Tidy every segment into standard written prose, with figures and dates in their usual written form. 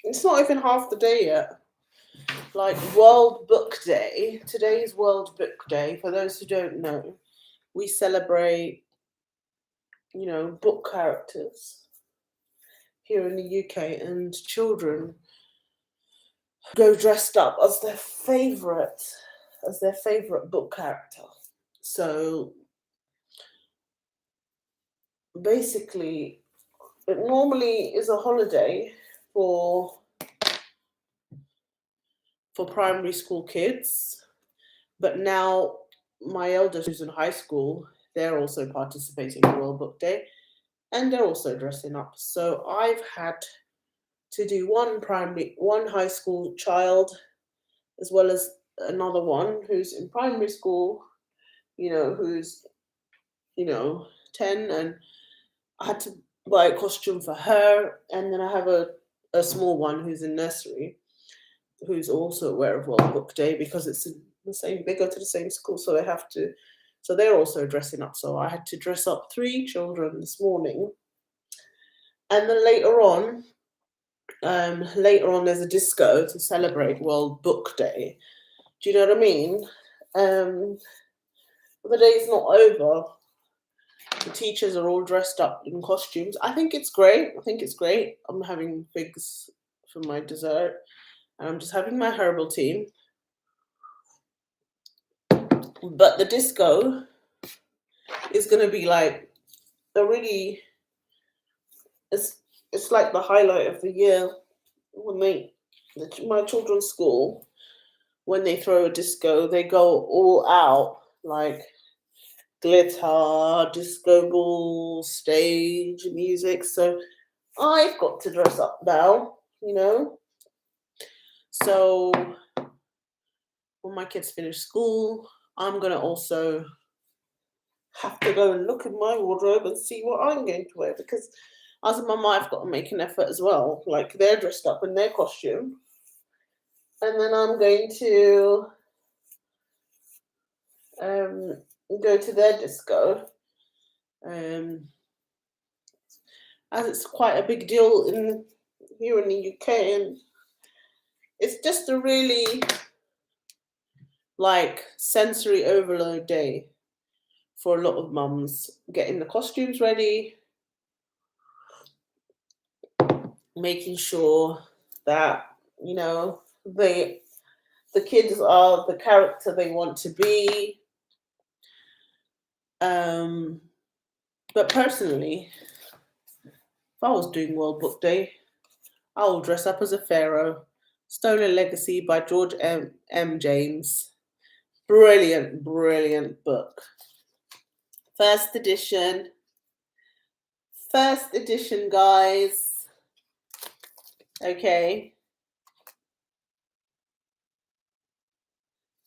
It's not even half the day yet. Like World Book Day. Today is World Book Day. For those who don't know, we celebrate, book characters here in the UK, and children go dressed up as their favorite book character. So basically, it normally is a holiday for for primary school kids, but now my eldest, who's in high school, they're also participating in World Book Day, and they're also dressing up. So I've had to do one high school child, as well as another one who's in primary school, who's, 10, and I had to buy a costume for her, and then I have a small one who's in nursery, who's also aware of World Book Day because it's in the same. They go to the same school, so they have to. So they're also dressing up. So I had to dress up three children this morning, and then later on, there's a disco to celebrate World Book Day. Do you know what I mean? Um, the day's not over. The teachers are all dressed up in costumes. I think it's great. I think it's great. I'm having figs for my dessert, and I'm just having my herbal tea. But the disco is going to be like a really, it's it's like the highlight of the year when my children's school, when they throw a disco, they go all out, like glitter, disco ball, stage music. So I've got to dress up now. So when my kids finish school, I'm gonna also have to go and look in my wardrobe and see what I'm going to wear, because as a mum, I've got to make an effort as well. Like they're dressed up in their costume, and then I'm going to um, go to their disco, um, as it's quite a big deal in here in the UK, and it's just a really like sensory overload day for a lot of mums, getting the costumes ready, making sure that they the kids are the character they want to be. Um, but personally, if I was doing World Book Day, I will dress up as a pharaoh. Stolen Legacy by George M. James. Brilliant, brilliant book. First edition. First edition, guys. Okay.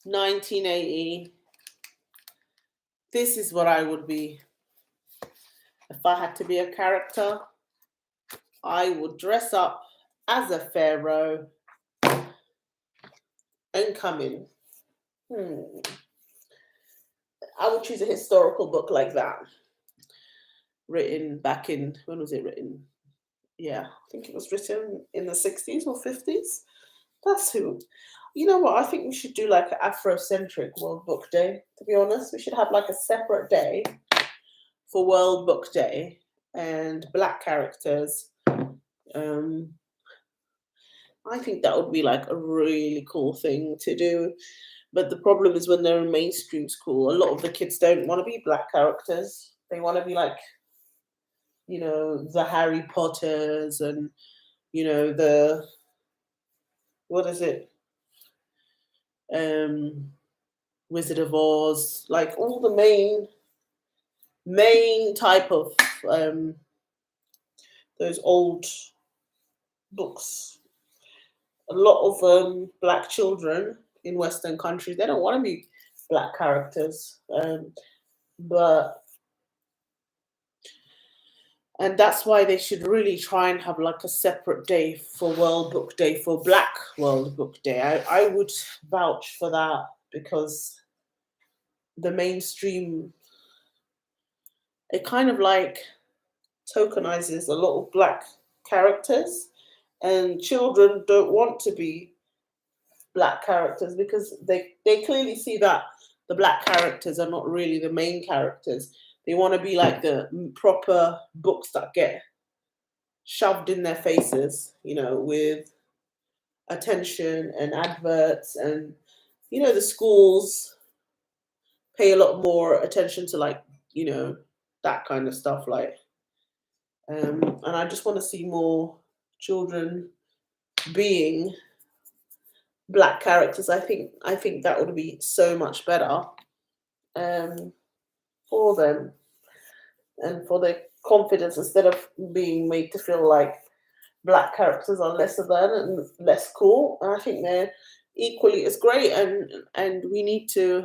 1980. This is what I would be. If I had to be a character, I would dress up as a pharaoh and come in. I would choose a historical book like that, written back in, when was it written? Yeah, I think it was written in the 60s or 50s. That's who. You know what? I think we should do like an Afrocentric World Book Day, to be honest. We should have like a separate day for World Book Day and black characters. Um, I think that would be like a really cool thing to do. But the problem is when they're in mainstream school, a lot of the kids don't want to be black characters. They want to be like, the Harry Potters and, the, what is it? Um, Wizard of Oz, like all the main type of um, those old books. A lot of black children in Western countries, they don't want to be black characters, but and that's why they should really try and have like a separate day for World Book Day, for Black World Book Day. I would vouch for that, because the mainstream, it kind of like tokenizes a lot of black characters, and children don't want to be black characters because they clearly see that the black characters are not really the main characters. They want to be like the proper books that get shoved in their faces, with attention and adverts, and the schools pay a lot more attention to, like, that kind of stuff, like, and I just want to see more children being black characters. I think that would be so much better, um, for them and for their confidence, instead of being made to feel like black characters are lesser than and less cool. And I think they're equally as great, and we need to.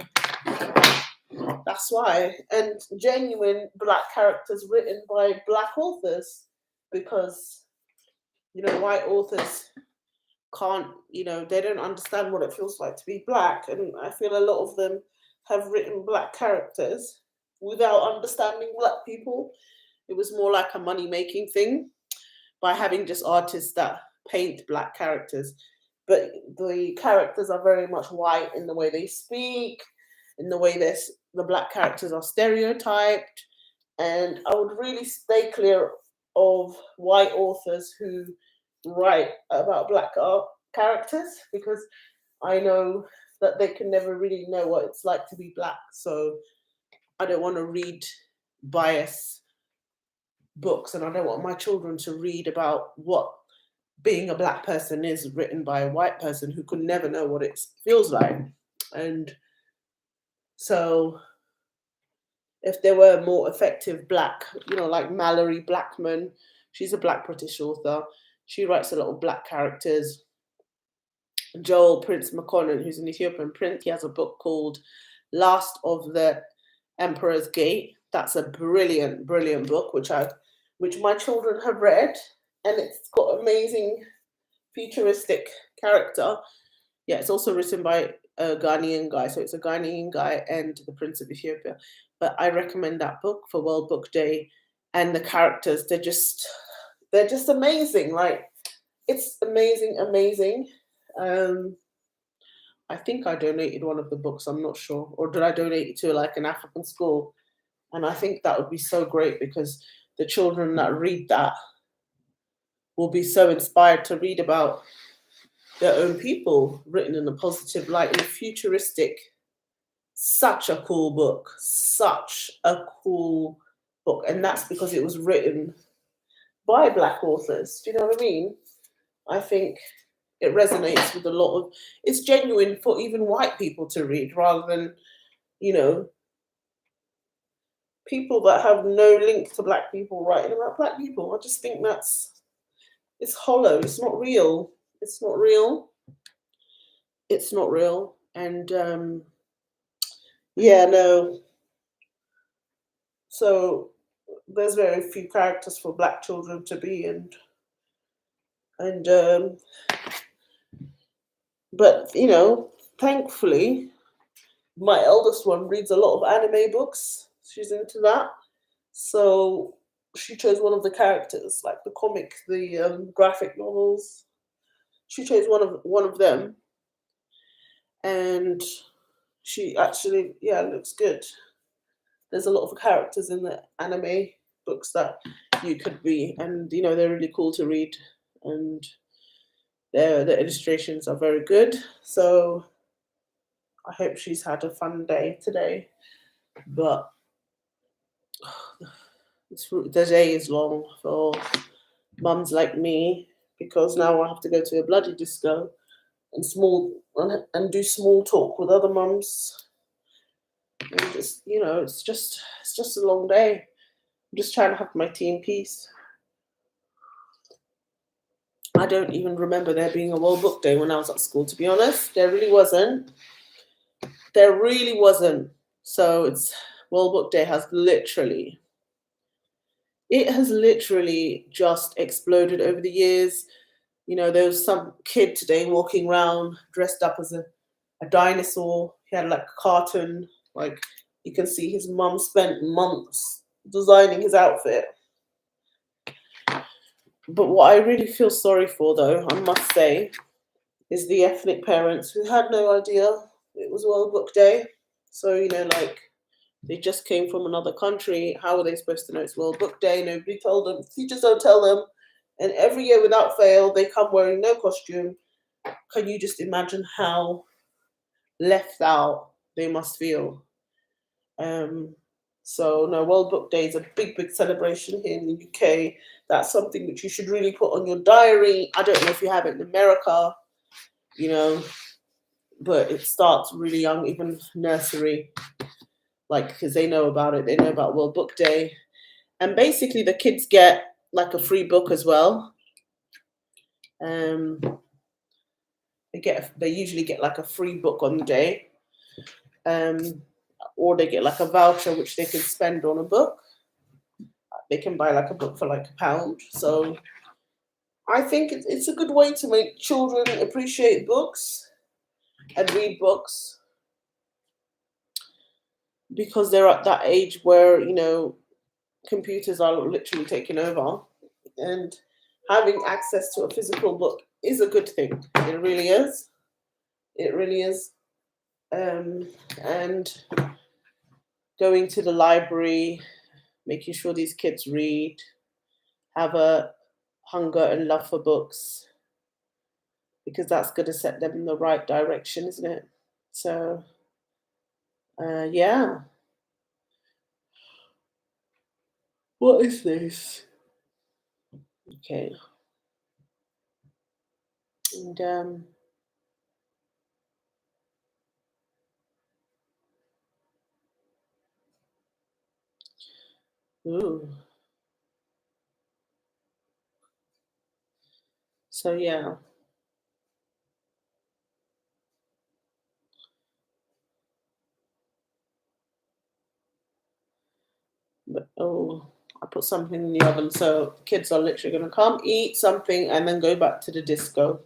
That's why, and genuine black characters written by black authors, because white authors can't, they don't understand what it feels like to be black, and I feel a lot of them have written black characters without understanding black people. It was more like a money making thing by having just artists that paint black characters, but the characters are very much white in the way they speak, in the way the black characters are stereotyped, and I would really stay clear of white authors who write about black characters, because I know that they can never really know what it's like to be black. So I don't want to read bias books, and I don't want my children to read about what being a black person is written by a white person who could never know what it feels like. And so if there were more effective black, like Mallory Blackman, she's a black British author. She writes a lot of black characters. Joel Prince McConnell, who's an Ethiopian prince, he has a book called Last of the Emperor's Gate. That's a brilliant, brilliant book, which my children have read, and it's got amazing futuristic character. Yeah, it's also written by a Ghanaian guy, so it's a Ghanaian guy and the Prince of Ethiopia. But I recommend that book for World Book Day, and the characters, they're just amazing. Like, it's amazing, amazing. I think I donated one of the books, I'm not sure, or did I donate it to like an African school? And I think that would be so great, because the children that read that will be so inspired to read about their own people written in a positive light, in a futuristic. Such a cool book, such a cool book, and that's because it was written by black authors. Do you know what I mean? I think it resonates with a lot of. It's genuine for even white people to read, rather than you know people that have no link to black people writing about black people. I just think it's hollow. It's not real. It's not real. It's not real. And yeah, no. So there's very few characters for black children to be, and but thankfully, my eldest one reads a lot of anime books. She's into that, so she chose one of the characters, like the comic, the graphic novels. She chose one of them, and she actually, yeah, looks good. There's a lot of characters in the anime books that you could be, and they're really cool to read, and the illustrations are very good. So I hope she's had a fun day today. But the day is long for mums like me, because now I have to go to a bloody disco and do small talk with other mums. And just it's just a long day. I'm just trying to have my tea in peace. I don't even remember there being a World Book Day when I was at school, to be honest. There really wasn't. There really wasn't. So it's World Book Day has literally just exploded over the years. There was some kid today walking around dressed up as a dinosaur. He had like a cartoon. Like, you can see his mum spent months designing his outfit. But what I really feel sorry for, though, I must say, is the ethnic parents who had no idea it was World Book Day. So, like they just came from another country. How are they supposed to know it's World Book Day? Nobody told them. Teachers don't tell them. And every year without fail, they come wearing no costume. Can you just imagine how left out they must feel? Um, so no, World Book Day is a big, big celebration here in the UK. That's something which you should really put on your diary. I don't know if you have it in America, you know, but it starts really young, even nursery, like because they know about it. They know about World Book Day, and basically the kids get like a free book as well. Um, they usually get like a free book on the day, um, or they get like a voucher which they can spend on a book. They can buy like a book for like £1. So I think it's a good way to make children appreciate books and read books because they're at that age where computers are literally taking over, and having access to a physical book is a good thing. It really is. It really is. And going to the library, making sure these kids read, have a hunger and love for books, because that's going to set them in the right direction, isn't it? So, yeah. What is this? Okay. And ooh. So yeah. But oh, I put something in the oven, so kids are literally gonna come, eat something, and then go back to the disco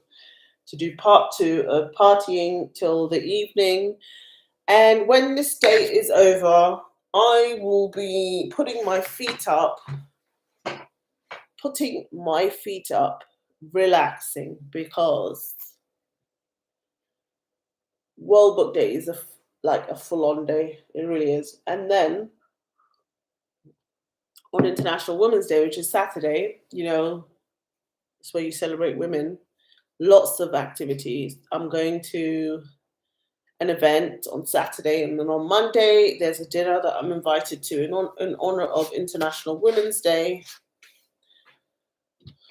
to do part two of partying till the evening. And when this day is over, I will be putting my feet up, relaxing, because World Book Day is like a full-on day. It really is. And then on International Women's Day, which is Saturday, it's where you celebrate women. Lots of activities. I'm going to an event on Saturday, and then on Monday there's a dinner that I'm invited to in honor of International Women's Day.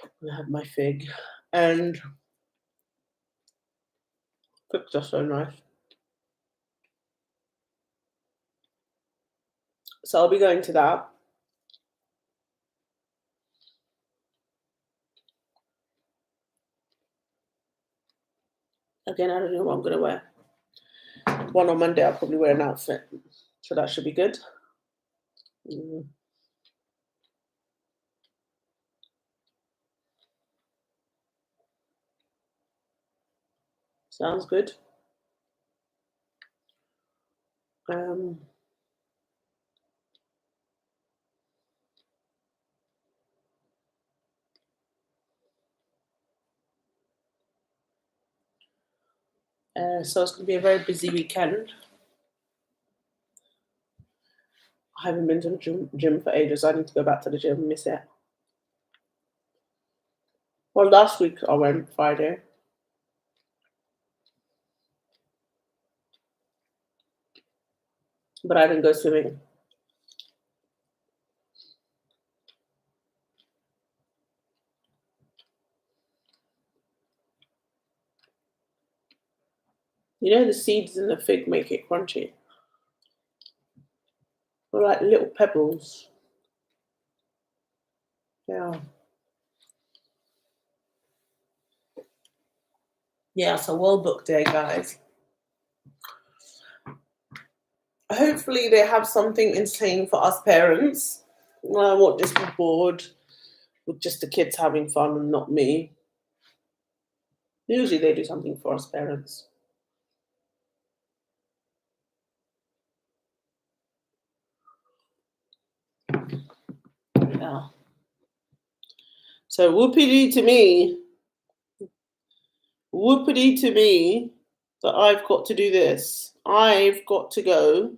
I have my fig, and figs are so nice. So I'll be going to that. Again, I don't know what I'm gonna wear. One on Monday, I'll probably wear an outfit, so that should be good. Mm, sounds good. Um, so it's gonna be a very busy weekend. I haven't been to the gym for ages. I need to go back to the gym. Miss it. Well, last week I went Friday, but I didn't go swimming. The seeds in the fig make it crunchy. They're like little pebbles. Yeah. Yeah, so World Book Day, guys. Hopefully they have something entertaining for us parents. I won't just be bored with just the kids having fun and not me. Usually they do something for us parents. Yeah. So whoopity to me, whoopity to me that I've got to do this. I've got to go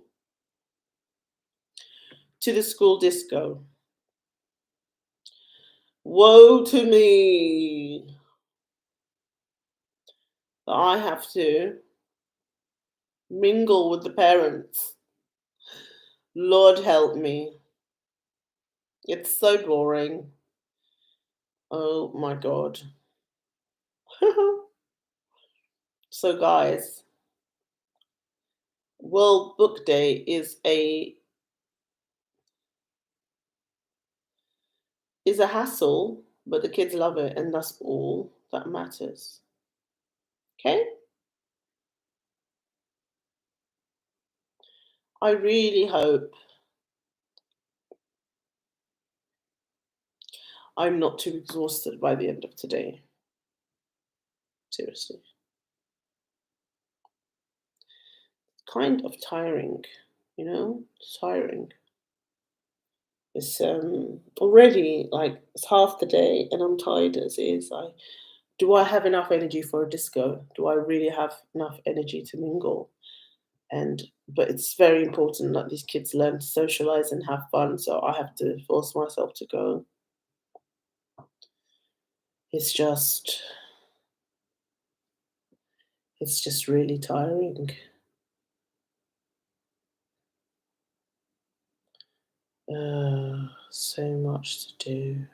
to the school disco. Woe to me that I have to mingle with the parents. Lord help me. It's so boring. Oh my God. So guys, World Book Day is a hassle, but the kids love it, and that's all that matters. Okay? I really hope I'm not too exhausted by the end of today. Seriously. Kind of tiring, tiring. It's already like it's half the day and I'm tired as is. Do I have enough energy for a disco? Do I really have enough energy to mingle? But it's very important that these kids learn to socialize and have fun, so I have to force myself to go. It's just really tiring. So much to do.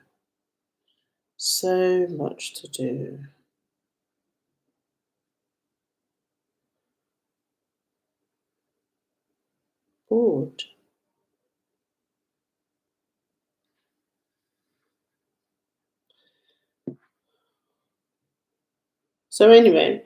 So much to do. Bored. So anyway,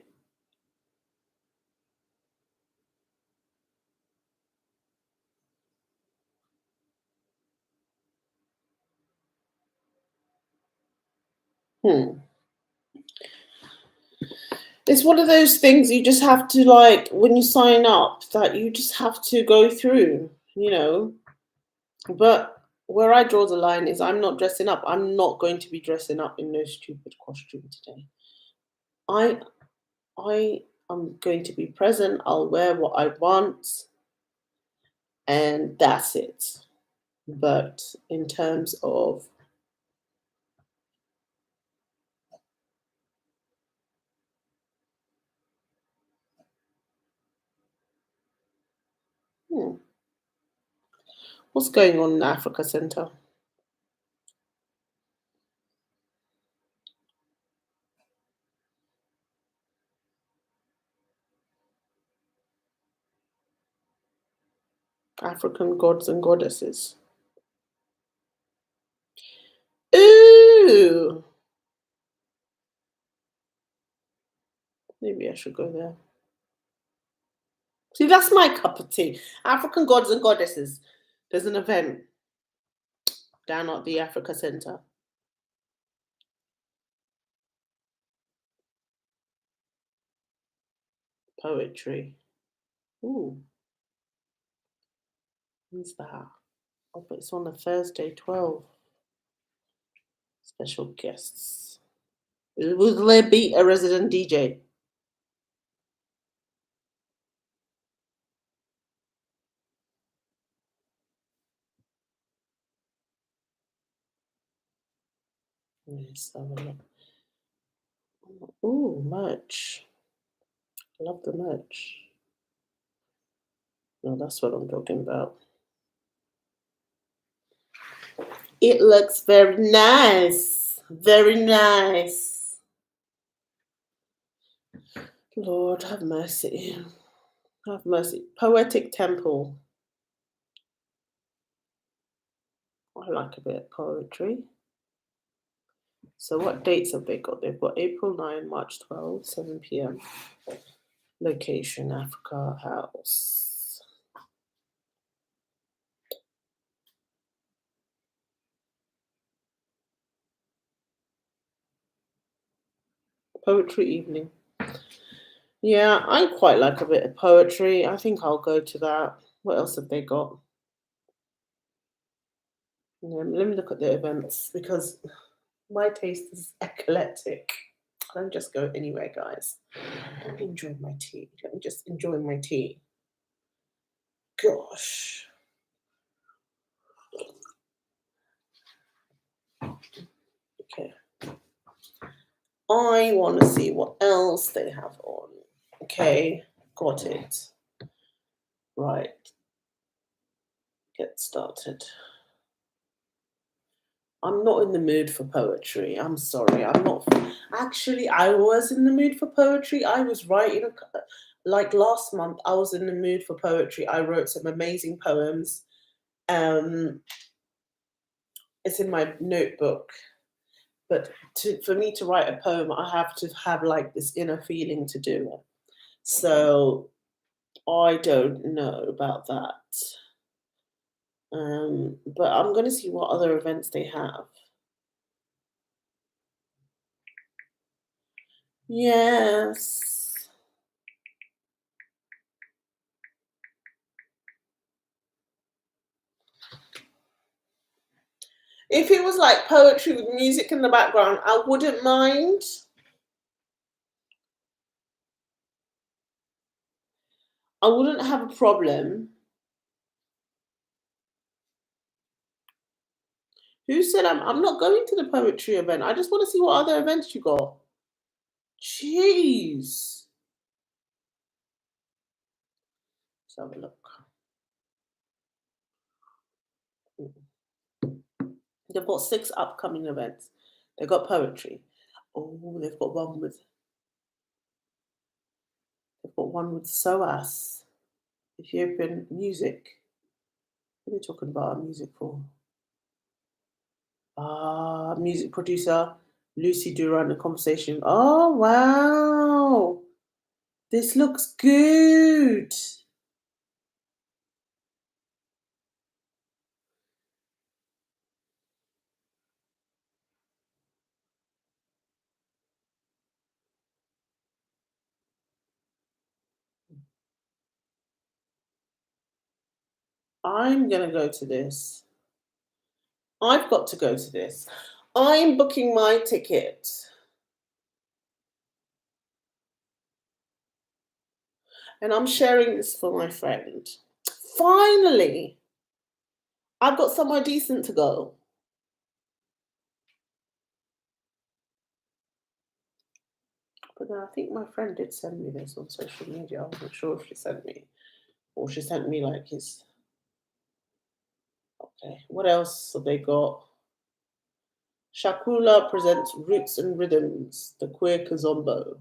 it's one of those things you just have to, like, when you sign up, that you just have to go through, But where I draw the line is I'm not dressing up. I'm not going to be dressing up in no stupid costume today. I I am going to be present. I'll wear what I want, and that's it. But in terms of what's going on in Africa Centre, African gods and goddesses. Ooh, maybe I should go there. See, that's my cup of tea. African gods and goddesses. There's an event down at the Africa Centre. Poetry. Ooh, who's that? Oh, but it's on a Thursday, 12. Special guests. Will there be a resident DJ? Yes, I will. Ooh, merch. Love the merch. No, that's what I'm talking about. It looks very nice. Very nice. Lord, have mercy. Have mercy. Poetic Temple. I like a bit of poetry. So what dates have they got? They've got April 9, March 12, 7 p.m. Location, Africa House. Poetry evening. Yeah, I quite like a bit of poetry. I think I'll go to that. What else have they got? Let me look at the events, because My taste is eclectic. I don't just go anywhere, guys. Let me enjoy my tea. Let me just enjoy my tea. Gosh. Okay. I want to see what else they have on. Okay, got it. Right. Get started. I'm not in the mood for poetry. I'm sorry. I'm not. Actually, I was in the mood for poetry. I was writing, like last month, I was in the mood for poetry. I wrote some amazing poems. It's in my notebook. But for me to write a poem, I have to have like this inner feeling to do it. So I don't know about that. But I'm going to see what other events they have. Yes. If it was like poetry with music in the background, I wouldn't mind. I wouldn't have a problem. Who said I'm not going to the poetry event? I just want to see what other events you got. Jeez. Let's have a look. They've got 6 upcoming events. They've got poetry. Oh, they've got one with SOAS, Ethiopian music. What are they talking about music for? Music producer Lucy Duran, the conversation. Oh wow. This looks good. I'm going to go to this. I've got to go to this. I'm booking my ticket. And I'm sharing this for my friend. Finally, I've got somewhere decent to go. But then I think my friend did send me this on social media. I wasn't sure if she sent me. Or she sent me like his. Okay, what else have they got? Shakula presents Roots and Rhythms, the Queer Kazombo.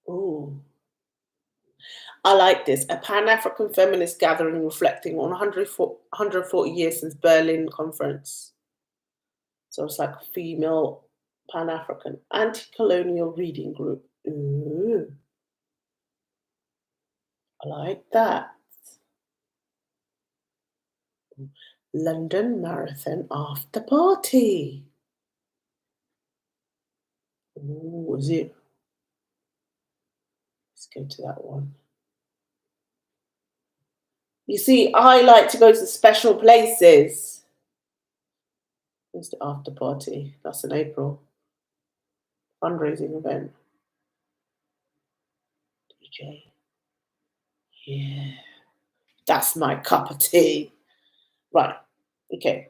Oh, I like this. A Pan-African feminist gathering reflecting on 140 years since Berlin Conference. So it's like a female Pan-African anti-colonial reading group. Ooh, I like that. London Marathon after party. Ooh, is it? Let's go to that one. You see, I like to go to special places. Where's the after party? That's in April. Fundraising event. DJ. Yeah. That's my cup of tea. Right. Okay.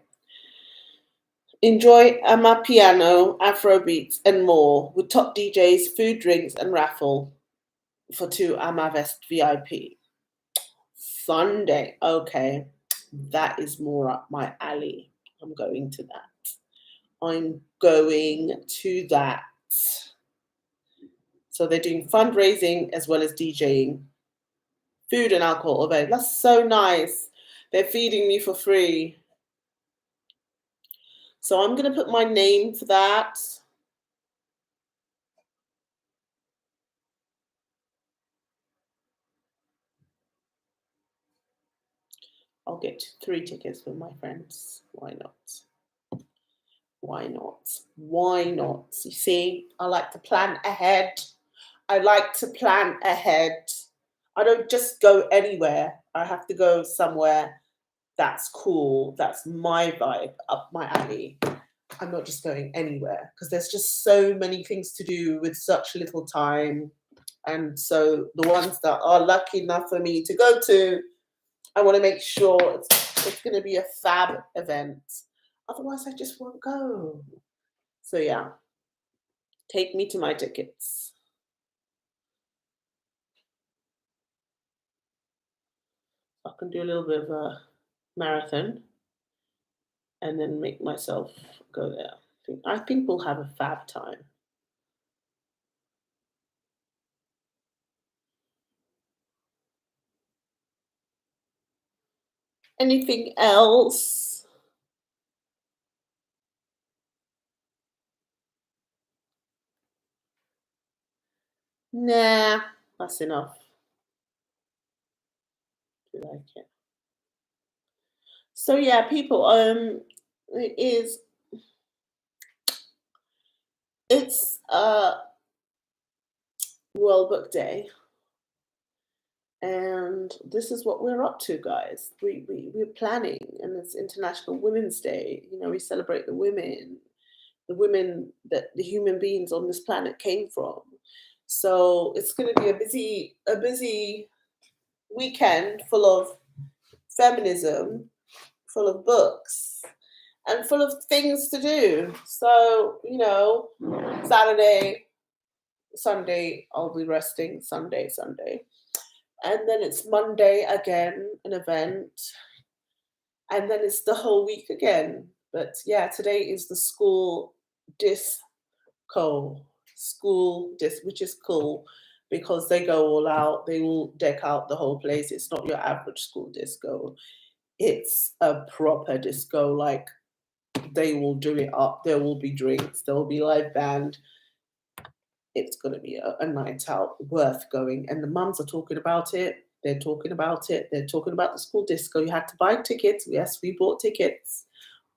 Enjoy Amapiano, Afrobeats, and more with top DJs, food, drinks, and raffle for 2 Amavest VIP. Sunday. Okay. That is more up my alley. I'm going to that. I'm going to that. So they're doing fundraising as well as DJing. Food and alcohol available. That's so nice. They're feeding me for free. So I'm going to put my name for that. I'll get 3 tickets for my friends. Why not? Why not? Why not? You see, I like to plan ahead. I like to plan ahead. I don't just go anywhere. I have to go somewhere that's cool, that's my vibe, up my alley, I'm not just going anywhere because there's just so many things to do with such little time. And so the ones that are lucky enough for me to go to, I want to make sure it's going to be a fab event. Otherwise, I just won't go. So yeah, take me to my tickets. I can do a little bit of a marathon and then make myself go there. I think we'll have a fab time. Anything else? Nah, that's enough. Do like it. So yeah, people, it is it's World Book Day, and this is what we're up to, guys. We're planning, and it's International Women's Day. You know, we celebrate the women that the human beings on this planet came from. So it's going to be a busy weekend full of feminism, full of books, and full of things to do. So, Saturday, Sunday, I'll be resting. Sunday. And then it's Monday again, an event. And then it's the whole week again. But yeah, today is the disco, school disc, which is cool because they go all out. They will deck out the whole place. It's not your average school disco. It's a proper disco. Like they will do it up. There will be drinks. There will be live band. It's going to be a night out worth going. And the mums are talking about it. They're talking about it. They're talking about the school disco. You had to buy tickets. Yes, we bought tickets.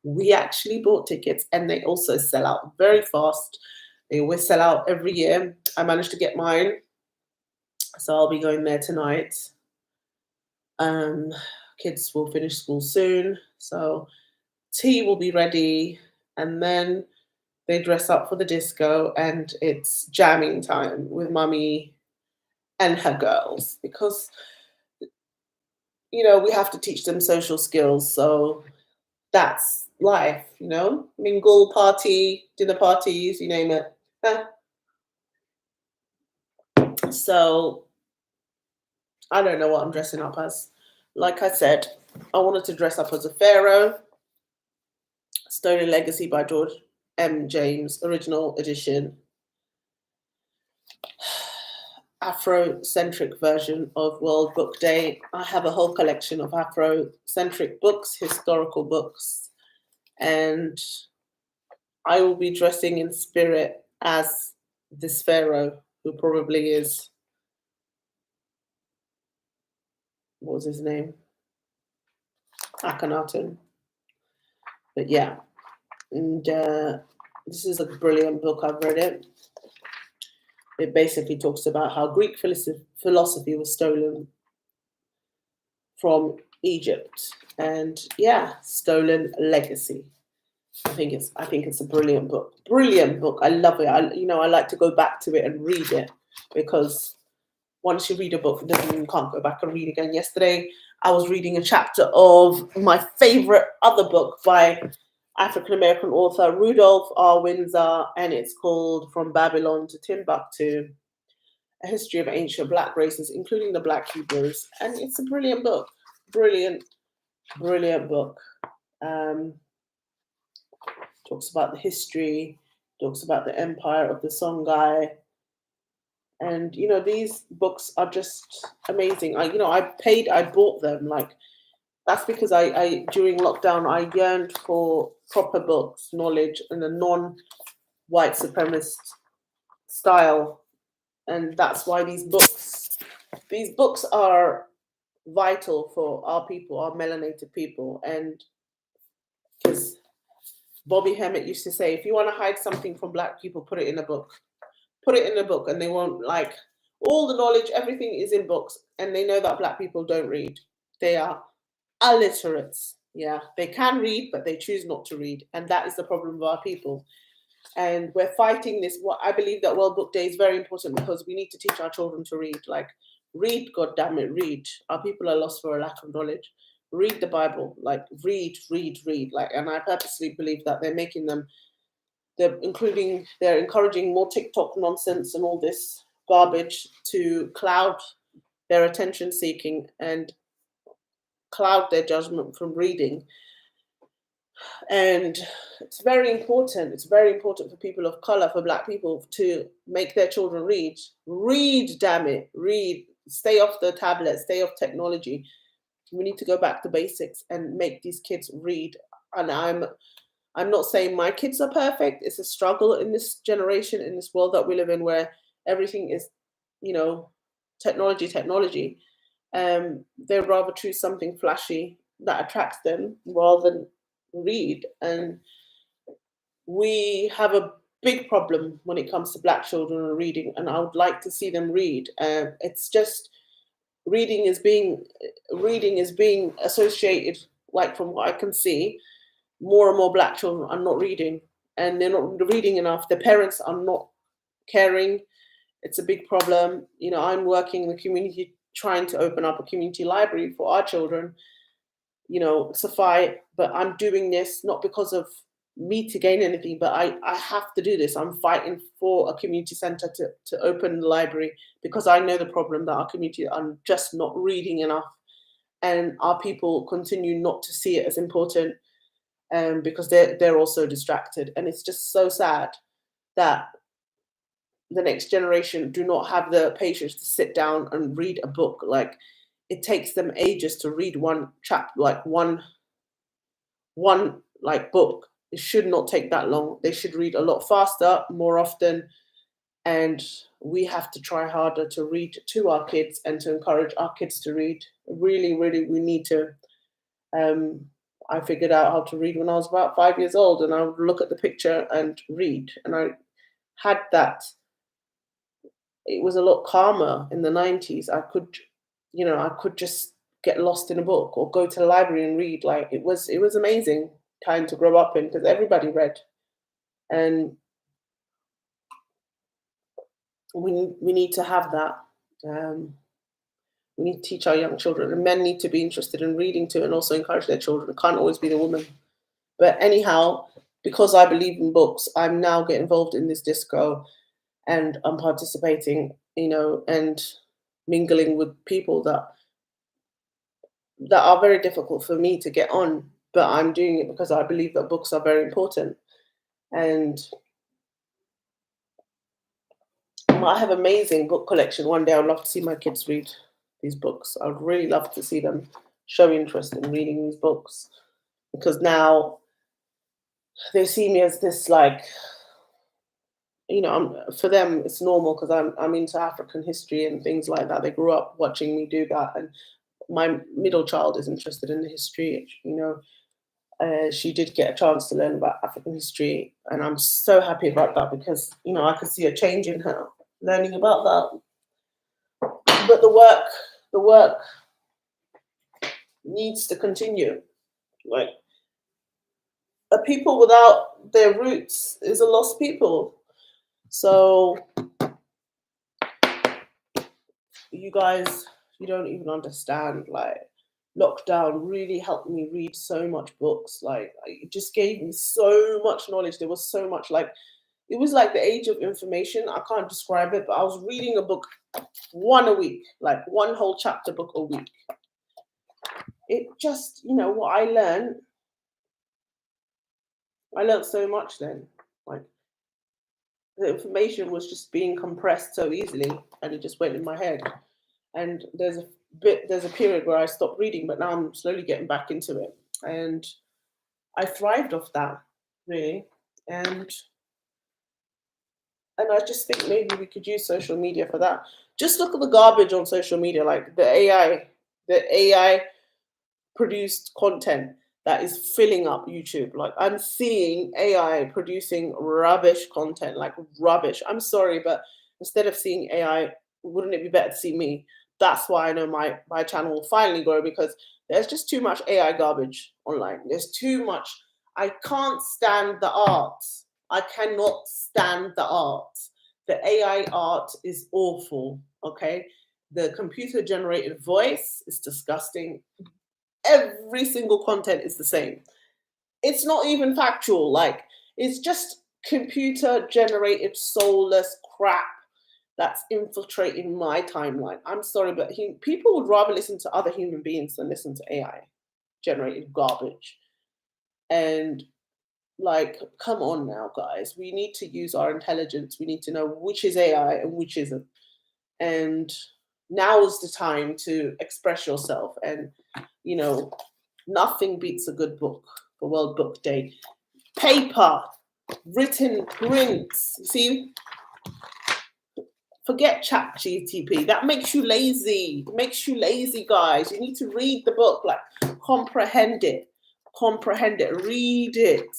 We actually bought tickets, and they also sell out very fast. They always sell out every year. I managed to get mine, so I'll be going there tonight. Um, Kids will finish school soon, so tea will be ready, and then they dress up for the disco, and it's jamming time with mummy and her girls because we have to teach them social skills. So that's life, mingle, party, dinner parties, you name it. Eh. So I don't know what I'm dressing up as. Like I said, I wanted to dress up as a pharaoh. Stolen Legacy by George M. James, original edition. Afrocentric version of World Book Day. I have a whole collection of Afrocentric books, historical books, and I will be dressing in spirit as this pharaoh who probably is, what was his name? Akhenaten. But yeah, and this is a brilliant book. I've read it. It basically talks about how Greek philosophy was stolen from Egypt, and yeah, stolen legacy. I think it's a brilliant book. Brilliant book. I love it. I like to go back to it and read it because once you read a book, it doesn't mean you can't go back and read again. Yesterday, I was reading a chapter of my favorite other book by African American author Rudolph R. Windsor, and it's called From Babylon to Timbuktu: A History of Ancient Black Races, including the Black Hebrews. And it's a brilliant book. Brilliant, brilliant book. Um, Talks about the history, talks about the empire of the Songhai. And these books are just amazing. I bought them. Like that's because I during lockdown I yearned for proper books, knowledge, and a non-white supremacist style. And that's why these books are vital for our people, our melanated people. And because Bobby Hemmett used to say, if you want to hide something from black people, put it in a book. Put it in a book, and they won't like all the knowledge. Everything is in books, and they know that black people don't read. They are illiterates. Yeah, they can read, but they choose not to read. And that is the problem of our people. And we're fighting this. What I believe that World Book Day is very important because we need to teach our children to read. Like, read, God damn it, read. Our people are lost for a lack of knowledge. Read the Bible, like read. Like, and I purposely believe that they're making them, they're encouraging more TikTok nonsense and all this garbage to cloud their attention seeking and cloud their judgment from reading. And it's very important. It's very important for people of color, for Black people, to make their children read. Read, damn it, read. Stay off the tablet. Stay off technology. We need to go back to basics and make these kids read. And I'm not saying my kids are perfect. It's a struggle in this generation, in this world that we live in, where everything is, technology. They'd rather choose something flashy that attracts them rather than read. And we have a big problem when it comes to Black children and reading, and I would like to see them read. It's just reading is being associated, like from what I can see, more and more Black children are not reading, and they're not reading enough. Their parents are not caring. It's a big problem. I'm working in the community, trying to open up a community library for our children, Sophia, but I'm doing this not because of me to gain anything, but I have to do this. I'm fighting for a community center to open the library because I know the problem that our community are just not reading enough, and our people continue not to see it as important, because they're also distracted. And it's just so sad that the next generation do not have the patience to sit down and read a book. Like, it takes them ages to read one chapter, like one like book. It should not take that long. They should read a lot faster, more often, and we have to try harder to read to our kids and to encourage our kids to read. Really, really, we need to. I figured out how to read when I was about 5 years old, and I would look at the picture and read, and I had that. It was a lot calmer in the 90s. I could just get lost in a book or go to the library and read. Like, it was amazing time to grow up in because everybody read, and we need to have that. We need to teach our young children, and men need to be interested in reading too, and also encourage their children. It can't always be the woman. But anyhow, because I believe in books, I'm now getting involved in this disco, and I'm participating, and mingling with people that are very difficult for me to get on. But I'm doing it because I believe that books are very important. And I have an amazing book collection. One day I'd love to see my kids read these books. I'd really love to see them show interest in reading these books, because now they see me as this, like, for them it's normal because I'm into African history and things like that. They grew up watching me do that, and my middle child is interested in the history. She did get a chance to learn about African history, and I'm so happy about that because I could see a change in her learning about that. But the work needs to continue. Like, a people without their roots is a lost people. So you guys, you don't even understand. Like, lockdown really helped me read so much books. Like, it just gave me so much knowledge. There was so much, like, it was like the age of information. I can't describe it, but I was reading a book, one a week, like one whole chapter book a week. It just, what I learned so much then. Like, the information was just being compressed so easily, and it just went in my head. And there's a period where I stopped reading, but now I'm slowly getting back into it, and I thrived off that, really. And I just think maybe we could use social media for that. Just look at the garbage on social media, like the AI produced content that is filling up YouTube. Like, I'm seeing AI producing rubbish content, like rubbish. I'm sorry, but instead of seeing AI, wouldn't it be better to see me? That's why I know my channel will finally grow, because There's just too much AI garbage online. There's too much. I can't stand the art. I cannot stand the art. The AI art is awful. Okay. The computer generated voice is disgusting. Every single content is the same. It's not even factual. Like, it's just computer generated soulless crap that's infiltrating my timeline. I'm sorry, but people would rather listen to other human beings than listen to AI generated garbage. And like, come on now, guys. We need to use our intelligence. We need to know which is AI and which isn't. And now is the time to express yourself. And, you know, nothing beats a good book for World Book Day. Paper, written prints. You see, forget ChatGTP. That makes you lazy. It makes you lazy, guys. You need to read the book, like comprehend it. Comprehend it. Read it.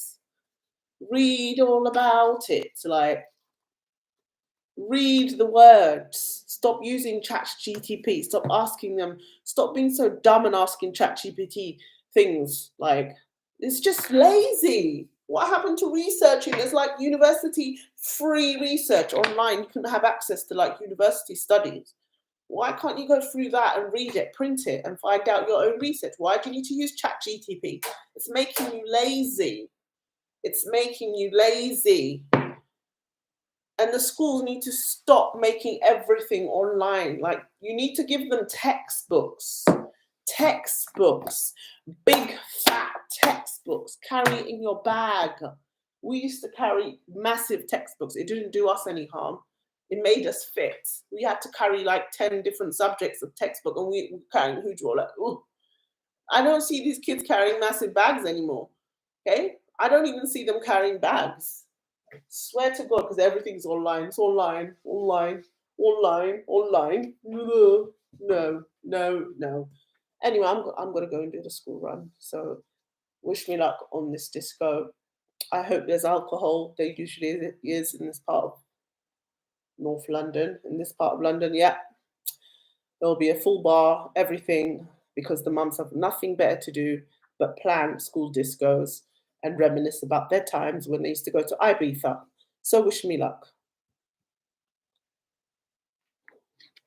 Read all about it. Like, read the words. Stop using ChatGTP. Stop asking them. Stop being so dumb and asking ChatGPT things. Like, it's just lazy. What happened to researching? There's like university free research online. You can have access to like university studies. Why can't you go through that and read it, print it, and find out your own research? Why do you need to use ChatGTP? It's making you lazy. It's making you lazy. And the schools need to stop making everything online. Like, you need to give them textbooks. Textbooks. Big, fat textbooks. Carry it in your bag. We used to carry massive textbooks. It didn't do us any harm. It made us fit. We had to carry like 10 different subjects of textbook, and we were carrying huge roll. Like, ooh. I don't see these kids carrying massive bags anymore. Okay? I don't even see them carrying bags. Swear to God, because everything's online. It's online, online, online, online. No, no, no, no. Anyway, I'm going to go and do the school run. So wish me luck on this disco. I hope there's alcohol. There usually is in this part of North London. In this part of London, yeah. There'll be a full bar, everything, because the mums have nothing better to do but plan school discos and reminisce about their times when they used to go to Ibiza. So wish me luck.